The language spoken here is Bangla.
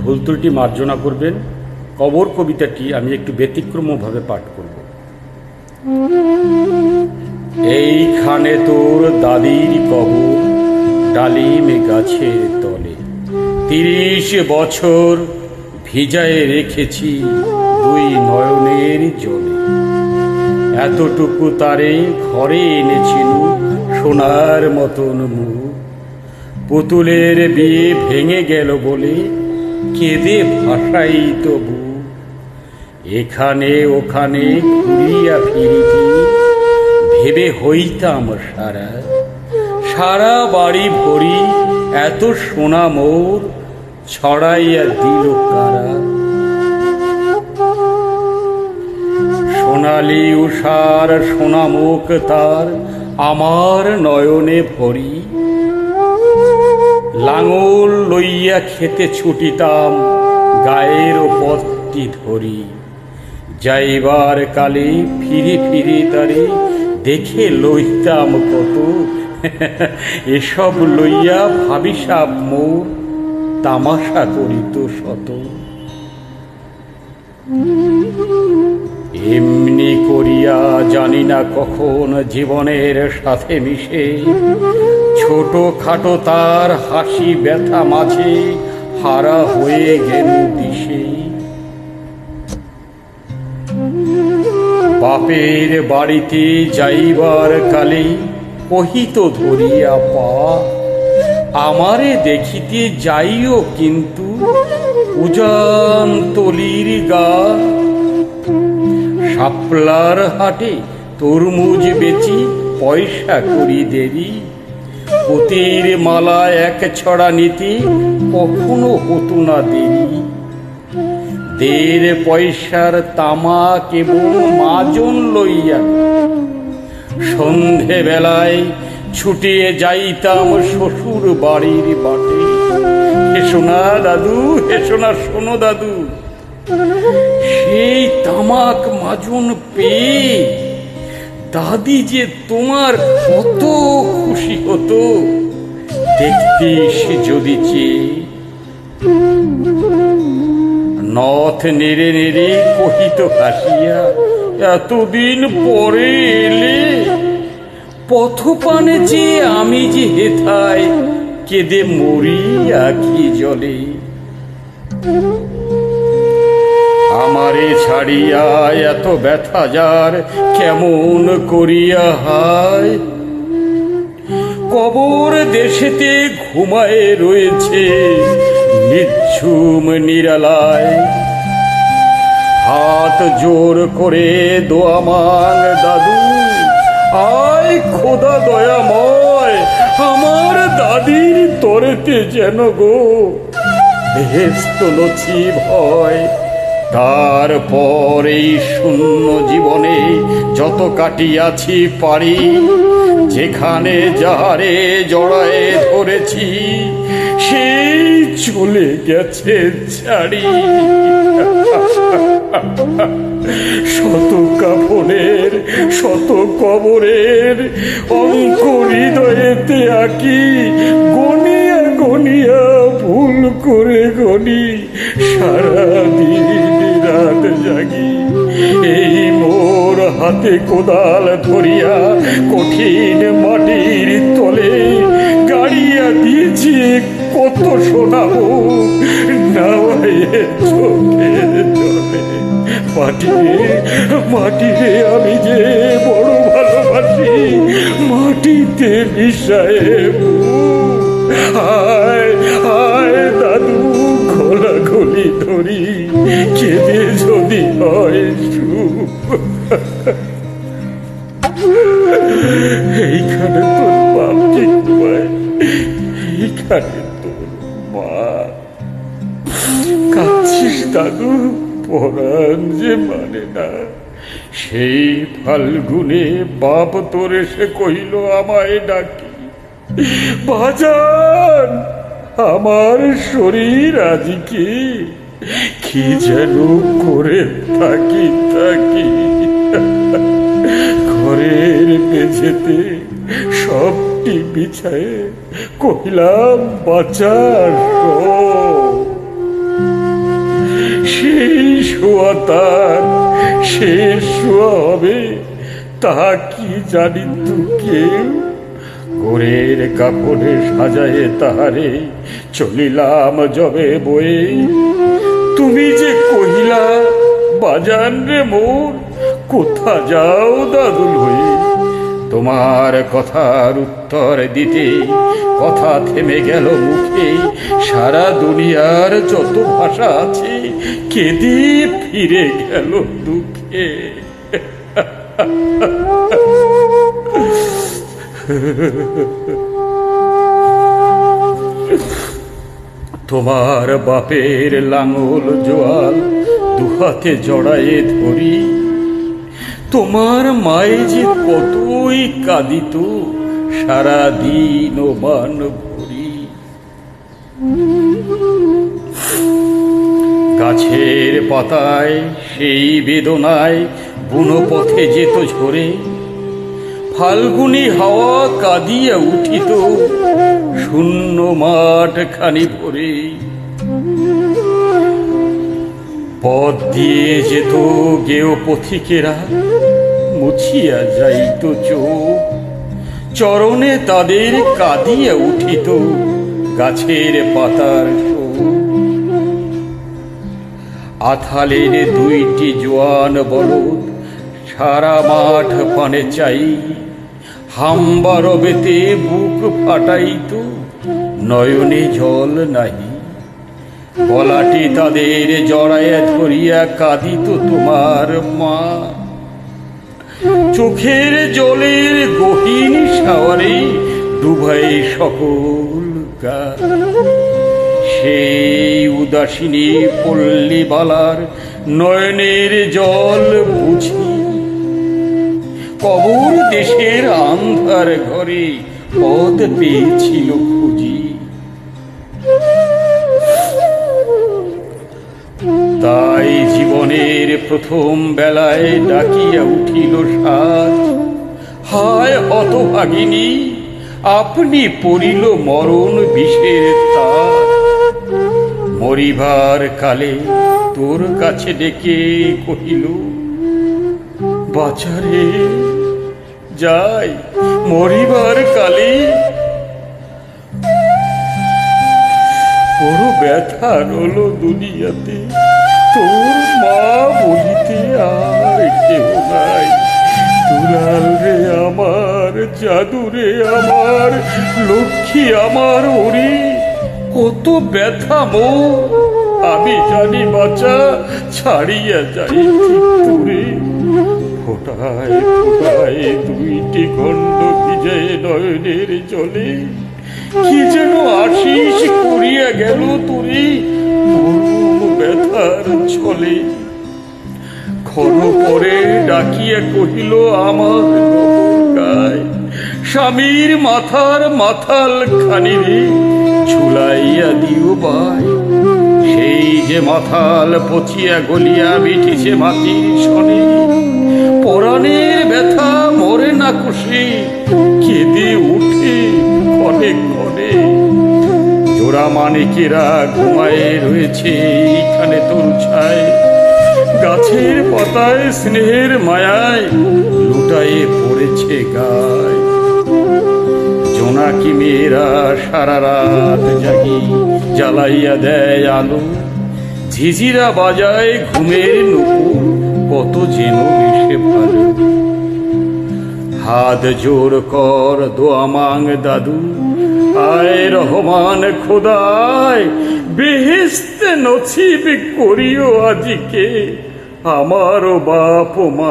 ভুল ত্রুটি মার্জনা করবেন। কবর কবিতাটি আমি একটু ব্যতিক্রমভাবে পাঠ করব। এইখানে তোর দাদির কবর, ডালিম গাছের তলে, ৩০ বছর ভিজায় রেখেছি দুই নয়নের জলে। এতটুকু তারে ঘরে এনেছিল সোনার মতন মুখ, পুতুলের বিয়ে ভেঙে গেল বলে কেঁদে ভাসাই তবু। এখানে ওখানে ঘুরিয়া ফিরিতি ভেবে হইতাম সারা, সারা বাড়ি ভরি এত সোনা মোর ছড়াইয়া দিল কারা। সোনালি উষার সোনা মুখ তার আমার নয়নে ভরি, লাঙল লইয়া খেতে ছুটিতাম গায়ের পথটি ধরি। যাইবার কালে ফিরে ফিরে তারে দেখে লইতাম কত, এসব লইয়া ভাবিসাব মোর তামাশা করিত শত। এমনি করিয়া জানি না কখন জীবনের সাথে মিশে ছোট খাটো তার হাসি ব্যথা মাঝে হারা হয়ে গেল দিশে। বাপের বাড়িতে যাইবার কালে কহিত ধরিয়া পা, আমারে দেখিতে যাইও কিন্তু উজান তলির গা। শাপলার হাটে তরমুজ বেচি পয়সা করি দেরি, পুতির মালা এক ছড়া নিতে কখনো হতো না দেরি। ১.৫ পয়সার তামাক এবং মাজন লইয়া সন্ধে বেলায় ছুটিয়ে যাইতাম শ্বশুর বাড়ির বাটে। হে সোনা দাদু, হে সোনা শোনো দাদু, সেই তামাক মাজন পেয়ে দাদি যে তোমার কত খুশি হতো দেখতে সে যদি চেয়ে। নথ নেড়ে নেড়ে কহিত হাসিয়া, এতদিন পরে এলে, পথপানে যে আমি যে হেথায় কেঁদে মরি আখি জলে। আমারে ছাড়িয়া এত ব্যথা যার কেমন করিয়া হায়, কবর দেশেতে ঘুমায় রয়েছে নিঝুম নিরালায়। হাত জোর করে দোয়া মাং দাদু, আয় খোদা দয়াময়, আমার দাদির তরেতে যেন গো বেহেশত নছিব হয়। তারপর এই শূন্য জীবনে যত কাটিয়াছি পারি, যেখানে যাহারে জড়ায়ে ধরেছি সেই চলে গেছে ছাড়ি। শত কাফনের শত কবরের অঙ্ক হৃদয়েতে আঁকি, গনিয়া গনিয়া ভুল করে গনি সারাদিন রাত জাগি। এই মোর হাতে কোদাল ধরিয়া কঠিন মাটির তলে গাড়িয়া দিয়েছি কত শোনাবো নাওয়াইয়ে চোখের জলে। মাটিরে আমি যে বড় ভালোবাসি, মাটিতে মিশায়ে আয় আয় দাদু, খোলাখুলি ধরি কেঁদে যদি হয় সুখ। এইখানে তোর বাপ ঠিক নয়, এইখানে তোর মা। কাঁদছিস দাদু, পরাণ যে মানে না। সেই ফাল্গুনে বাপ তোর এসে কহিল আমায় ডাকি, বাজান আমার শরীর আজকে কি যেন করে থাকি থাকি। ঘরের মেঝেতে সবটি বিছায়ে কহিলাম বাঁচার ছোঁয়া তার শেষ ছোঁয়া হবে তাহা কি জানি তু কেউ। গোরের কাপড়ে সাজায়ে তাহারে চলিলাম যবে বয়ে, তুমি যে কহিলা বাজান রে মোর, কোথা যাও দাদুল হয়ে। তোমার কথার উত্তর দিতে কথা থেমে গেল মুখে, সারা দুনিয়ার যত ভাষা আছে কেঁদে ফিরে গেল দুঃখে। তোমার বাপের লাঙল জোয়াল দুহাতে জড়ায়ে ধরি, তোমার মায়ে যে কতই কাঁদিত সারা দিন ও মান ভরি। গাছের পাতায় সেই বেদনায় বুনো পথে যেত ঝরে, ফাল্গুনি হাওয়া কাঁদিয়া উঠিত শূন্য মাঠ খানি ভরে। পথ দিয়ে যেত গেও পথিকেরা, মুছিয়া যাইত চোখ, চরণে তাদের কাঁদিয়া উঠিত গাছের পাতার শোক। আথালের দুইটি জোয়ান বলদ সারা মাঠ পানে চাই, হাম্বা রবেতে বুক ফাটাইত নয়নে জল নাহি। গলাটি তাদের জড়াইয়া ধরিয়া কাঁদিত তোমার মা, চোখের জলের গহীন সাওয়ারে ডুবাই সকল গা। সেই উদাসিনী পল্লী বালার নয়নের জল বুঝি, কবর দেশের আন্ধার ঘরে পথ পেয়েছিল খুঁজি। তাই জীবনের প্রথম বেলায় ডাকিয়া উঠিল সাজ, হায় হতভাগিনী আপনি পড়িল মরণ বিষের তার। মরিবার কালে তোর কাছে ডেকে কহিল, বাচারে যাই মরিবার কালে। বড় ব্যথা রলো দুনিয়াতে, তোর মা বলিতে আর কেউ নাই। দুলাল রে আমার, জাদু রে আমার, লক্ষ্মী আমার ওরে, কত ব্যথা মো আমি জানি বাঁচা, ছাড়িয়া যাই তোরে। ফোটায় ফোটায় দুইটি খণ্ড ভিজে নয়নের জলে, কি যেন আশিস করিয়া গেল তোরে মরণ ব্যথার ছলে। ক্ষণ পরে ডাকিয়া কহিল আমার গায়, স্বামীর মাথার মাথাল খানি রে ঝুলাইয়া দিও বাই। সেই যে মাথাল পচিয়া গলিয়া মিঠিছে মাটির শনে, পরাণের ব্যথা মরে না খুশি কেঁদে উঠে ক্ষণে ক্ষণে। জোড়া মানিকেরা ঘুমায়ে রয়েছে এইখানে তোর ছায়, গাছের পাতায় স্নেহের মায়ায় লুটায়ে পড়েছে গায়। জোনাকি মেয়েরা সারা রাত জাগি জ্বালাইয়া দেয় আলো, ঝিঝিরা বাজায় ঘুমের নুপুর কত যেন মিশে ভালো। হাত জোর কর দোয়া মাং দাদু, আয় রহমান খোদায়, বেহেশতে নসিব করিও আজিকে আমারও বাপ মা।